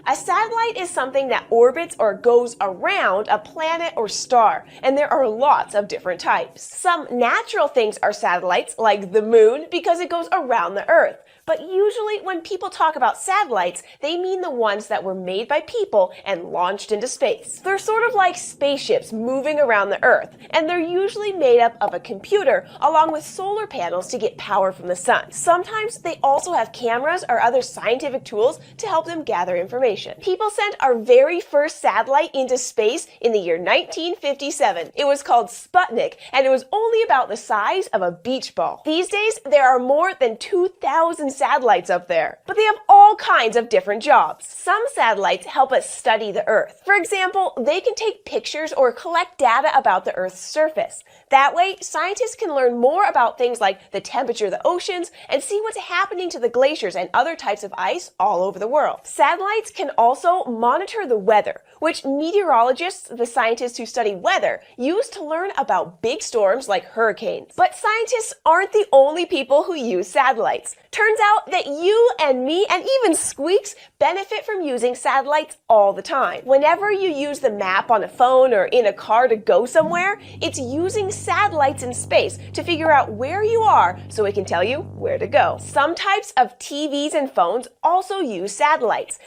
A satellite is something that orbits or goes around a planet or star, and there are lots of different types. Some natural things are satellites, like the moon, because it goes around the Earth. But usually when people talk about satellites, they mean the ones that were made by people and launched into space. They're sort of like spaceships moving around the Earth, and they're usually made up of a computer along with solar panels to get power from the sun. Sometimes they also have cameras or other scientific tools to help them gather information. People sent our very first satellite into space in the year 1957. It was called Sputnik, and it was only about the size of a beach ball. These days, there are more than 2,000 satellites up there, but they have all kinds of different jobs. Some satellites help us study the Earth. For example, they can take pictures or collect data about the Earth's surface. That way, scientists can learn more about things like the temperature of the oceans and see what's happening to the glaciers and other types of ice all over the world. Satellites can also monitor the weather, which meteorologists, the scientists who study weather, use to learn about big storms like hurricanes. But scientists aren't the only people who use satellites. Turns out that you and me and even Squeaks benefit from using satellites all the time. Whenever you use the map on a phone or in a car to go somewhere, it's using satellites in space to figure out where you are so it can tell you where to go. Some types of TVs and phones also use satellites.